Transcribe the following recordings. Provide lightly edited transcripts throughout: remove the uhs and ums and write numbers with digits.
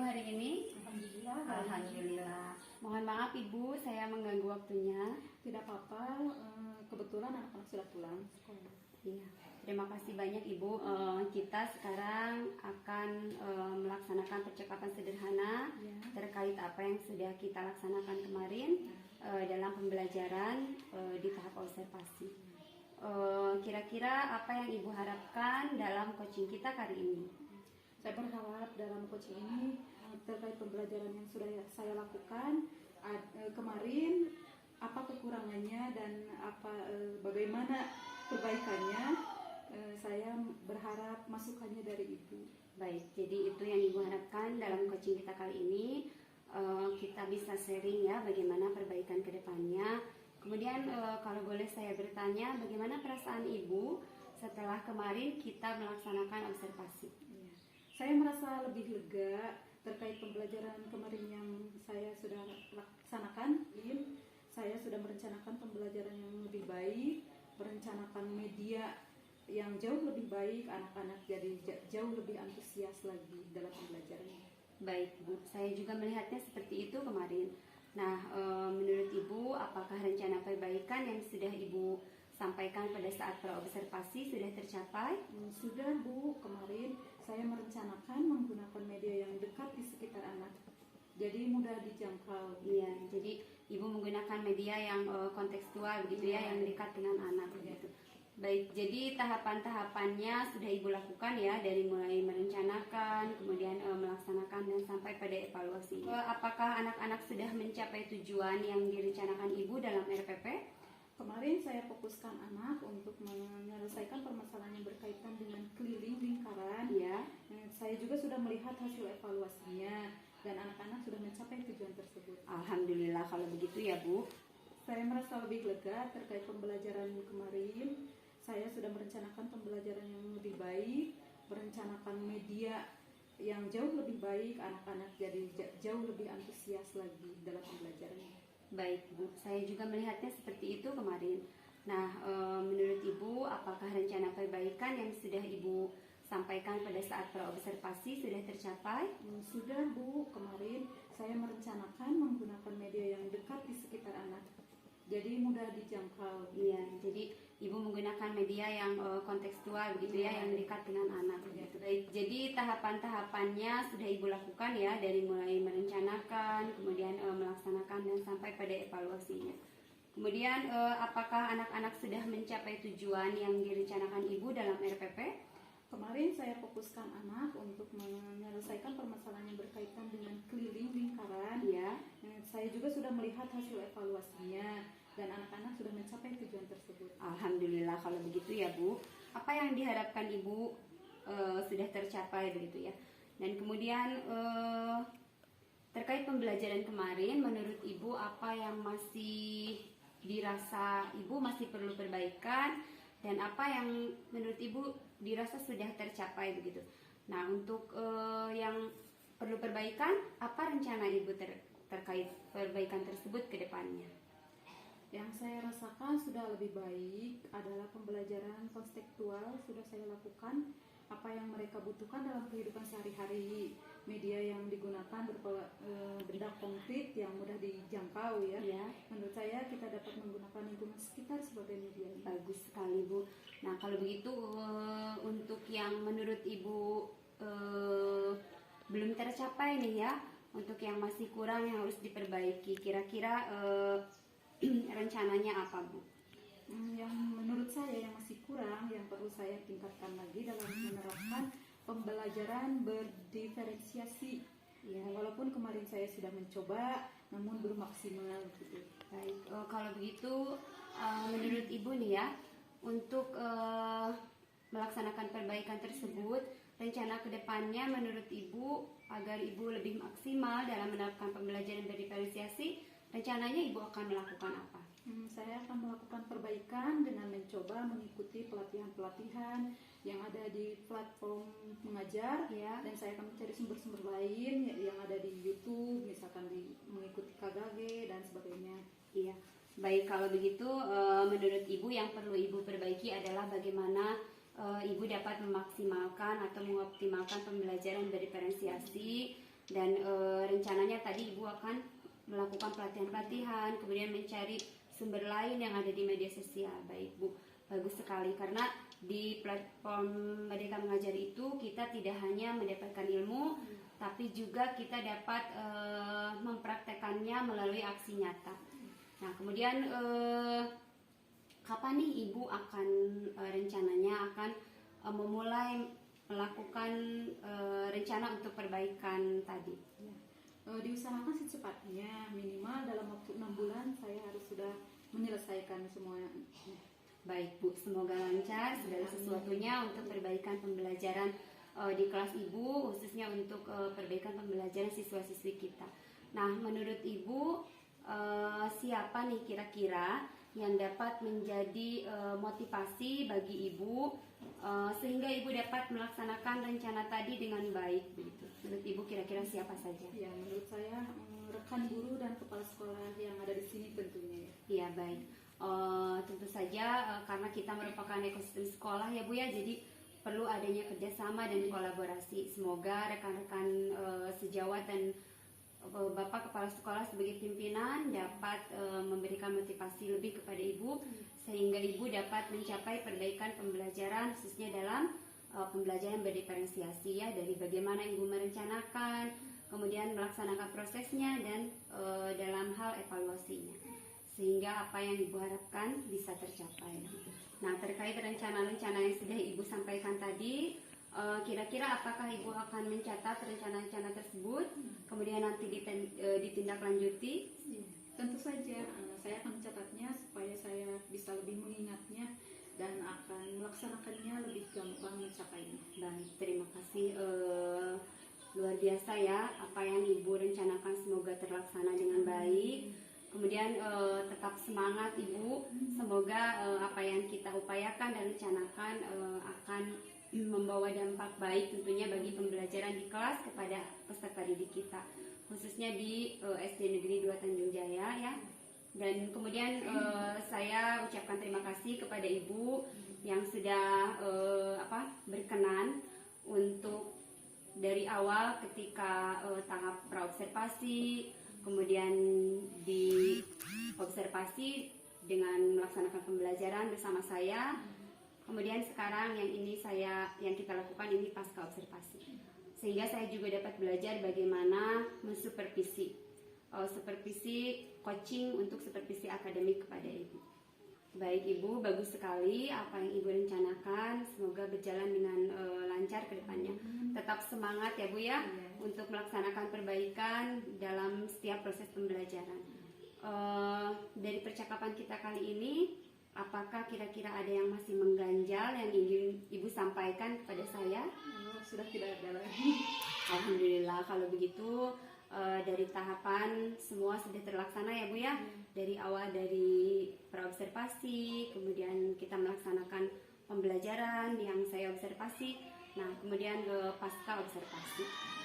hari ini? Alhamdulillah. Alhamdulillah. Mohon maaf Ibu, saya mengganggu waktunya. Tidak apa-apa, kebetulan anak-anak sudah pulang sekolah. Iya. Terima kasih banyak Ibu. Kita sekarang akan melaksanakan percakapan sederhana Ya. terkait apa yang sudah kita laksanakan kemarin dalam pembelajaran di tahap observasi. Kira-kira apa yang Ibu harapkan dalam coaching kita kali ini? Saya berharap dalam coaching ini terkait pembelajaran yang sudah saya lakukan kemarin, apa kekurangannya dan bagaimana perbaikannya. Saya berharap masukannya dari Ibu. Baik, jadi itu yang Ibu harapkan dalam coaching kita kali ini. Kita bisa sharing ya bagaimana perbaikan ke depannya. Kemudian kalau boleh saya bertanya, bagaimana perasaan Ibu setelah kemarin kita melaksanakan observasi? Ya. Saya merasa lebih lega terkait pembelajaran kemarin yang saya sudah laksanakan. Saya sudah merencanakan pembelajaran yang lebih baik, merencanakan media yang jauh lebih baik, anak-anak jadi jauh lebih antusias lagi dalam pembelajarannya. Baik Bu, saya juga melihatnya seperti itu kemarin. Nah, menurut Ibu, apakah rencana perbaikan yang sudah Ibu sampaikan pada saat praobservasi sudah tercapai? Sudah Bu, kemarin saya merencanakan menggunakan media yang dekat di sekitar anak, jadi mudah dijangkau. Iya, jadi Ibu menggunakan media yang kontekstual begitu ya, yang dekat dengan anak begitu. Baik, jadi tahapan-tahapannya sudah Ibu lakukan ya, dari mulai merencanakan, kemudian melaksanakan dan sampai pada evaluasi. Apakah anak-anak sudah mencapai tujuan yang direncanakan Ibu dalam RPP? Kemarin saya fokuskan anak untuk menyelesaikan permasalahan yang berkaitan dengan keliling lingkaran. Ya. Saya juga sudah melihat hasil evaluasinya dan anak-anak sudah mencapai tujuan tersebut. Alhamdulillah kalau begitu ya Bu. Saya merasa lebih lega terkait pembelajaran kemarin. Saya sudah merencanakan pembelajaran yang lebih baik, merencanakan media yang jauh lebih baik, anak-anak jadi jauh lebih antusias lagi dalam pembelajarannya. Baik Bu, saya juga melihatnya seperti itu kemarin. Nah, menurut Ibu, apakah rencana perbaikan yang sudah Ibu sampaikan pada saat praobservasi sudah tercapai? Sudah Bu, kemarin saya merencanakan menggunakan media yang dekat di sekitar anak, jadi mudah dijangkau. Iya, jadi Ibu menggunakan media yang kontekstual begitu ya, yang dekat dengan anak begitu. Baik, jadi tahapan-tahapannya sudah Ibu lakukan ya, dari mulai merencanakan, kemudian melaksanakan dan sampai pada evaluasinya. Kemudian apakah anak-anak sudah mencapai tujuan yang direncanakan Ibu dalam RPP? Kemarin saya fokuskan anak untuk menyelesaikan permasalahan yang berkaitan dengan keliling lingkaran. Ya. Saya juga sudah melihat hasil evaluasinya dan anak-anak sudah mencapai tujuan tersebut. Alhamdulillah kalau begitu ya Bu. Apa yang diharapkan Ibu sudah tercapai begitu ya. Dan kemudian terkait pembelajaran kemarin, menurut Ibu apa yang masih dirasa Ibu masih perlu perbaikan dan apa yang menurut Ibu dirasa sudah tercapai begitu. Nah, untuk yang perlu perbaikan, apa rencana Ibu terkait perbaikan tersebut ke depannya? Yang saya rasakan sudah lebih baik adalah pembelajaran konstekstual sudah saya lakukan. Apa yang mereka butuhkan dalam kehidupan sehari-hari, media yang digunakan berupa benda konkret yang mudah dijangkau ya. Menurut saya kita dapat menggunakan lingkungan sekitar sebagai media. Bagus sekali Bu. Nah kalau begitu untuk yang menurut Ibu belum tercapai nih ya, untuk yang masih kurang yang harus diperbaiki, kira-kira rencananya apa Bu? Yang menurut saya yang masih kurang, yang perlu saya tingkatkan lagi dalam menerapkan pembelajaran berdiferensiasi. Ya, walaupun kemarin saya sudah mencoba, namun belum maksimal gitu. Baik, kalau begitu menurut Ibu nih ya, untuk melaksanakan perbaikan tersebut, rencana kedepannya menurut Ibu agar Ibu lebih maksimal dalam menerapkan pembelajaran berdiferensiasi, rencananya Ibu akan melakukan apa? Saya akan melakukan perbaikan dengan mencoba mengikuti pelatihan-pelatihan yang ada di platform mengajar ya, dan saya akan mencari sumber-sumber lain yang ada di YouTube, misalkan mengikuti KGG dan sebagainya. Iya, baik kalau begitu menurut Ibu yang perlu Ibu perbaiki adalah bagaimana Ibu dapat memaksimalkan atau mengoptimalkan pembelajaran berdiferensiasi Dan rencananya tadi Ibu akan melakukan pelatihan-pelatihan, kemudian mencari sumber lain yang ada di media sosial. Baik Bu, bagus sekali, karena di platform Merdeka Mengajar itu kita tidak hanya mendapatkan ilmu, tapi juga kita dapat mempraktekannya melalui aksi nyata. Nah, kemudian kapan nih Ibu akan rencananya akan memulai melakukan rencana untuk perbaikan tadi? Diusahakan secepatnya, minimal dalam waktu 6 bulan saya harus sudah menyelesaikan semuanya. Baik Bu, semoga lancar segala sesuatunya untuk perbaikan pembelajaran di kelas Ibu, khususnya untuk perbaikan pembelajaran siswa-siswi kita. Nah, menurut Ibu siapa nih kira-kira yang dapat menjadi motivasi bagi Ibu sehingga Ibu dapat melaksanakan rencana tadi dengan baik begitu? Menurut Ibu kira-kira siapa saja? Ya, menurut saya rekan guru dan kepala sekolah yang ada di sini tentunya. Iya, baik. Tentu saja karena kita merupakan ekosistem sekolah ya Bu ya, jadi perlu adanya kerjasama dan kolaborasi. Semoga rekan-rekan sejawat dan Bapak Kepala Sekolah sebagai pimpinan dapat memberikan motivasi lebih kepada Ibu sehingga Ibu dapat mencapai perbaikan pembelajaran khususnya dalam pembelajaran berdiferensiasi ya, dari bagaimana Ibu merencanakan, kemudian melaksanakan prosesnya dan dalam hal evaluasinya sehingga apa yang Ibu harapkan bisa tercapai. Nah, terkait rencana-rencana yang sudah Ibu sampaikan tadi, kira-kira apakah Ibu akan mencatat rencana-rencana tersebut, kemudian nanti ditindaklanjuti? Tentu saja, saya akan mencatatnya supaya saya bisa lebih mengingatnya dan akan melaksanakannya lebih gampang mencapainya. Baik, terima kasih. Luar biasa ya, apa yang Ibu rencanakan semoga terlaksana dengan baik. Kemudian tetap semangat Ibu, semoga apa yang kita upayakan dan rencanakan akan membawa dampak baik tentunya bagi pembelajaran di kelas kepada peserta didik kita, khususnya di SD Negeri 2 Tanjung Jaya ya. Dan kemudian saya ucapkan terima kasih kepada Ibu yang sudah berkenan untuk dari awal ketika tahap praobservasi, kemudian di observasi dengan melaksanakan pembelajaran bersama saya. Kemudian sekarang yang kita lakukan ini pasca observasi. Sehingga saya juga dapat belajar bagaimana mensupervisi, supervisi coaching untuk supervisi akademik kepada Ibu. Baik Ibu, bagus sekali apa yang Ibu rencanakan. Semoga berjalan dengan lancar ke depannya. Tetap semangat ya Bu ya, untuk melaksanakan perbaikan dalam setiap proses pembelajaran. Dari percakapan kita kali ini, apakah kira-kira ada yang masih mengganjal yang ingin Ibu sampaikan kepada saya? Sudah tidak ada lagi. Alhamdulillah kalau begitu. Dari tahapan semua sudah terlaksana ya Bu ya. Dari awal dari praobservasi, kemudian kita melaksanakan pembelajaran yang saya observasi. Nah, kemudian pasca observasi.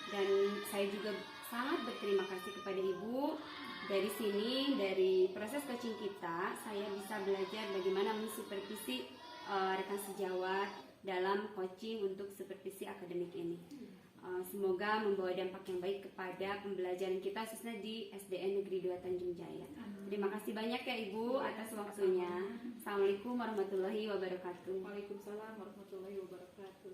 Dan saya juga sangat berterima kasih kepada Ibu. Dari sini, dari proses coaching kita, saya bisa belajar bagaimana mensupervisi rekan sejawat dalam coaching untuk supervisi akademik ini. Semoga membawa dampak yang baik kepada pembelajaran kita khususnya di SDN Negeri 2 Tanjung Jaya. Terima kasih banyak ya Ibu atas waktunya. Assalamualaikum warahmatullahi wabarakatuh. Waalaikumsalam warahmatullahi wabarakatuh.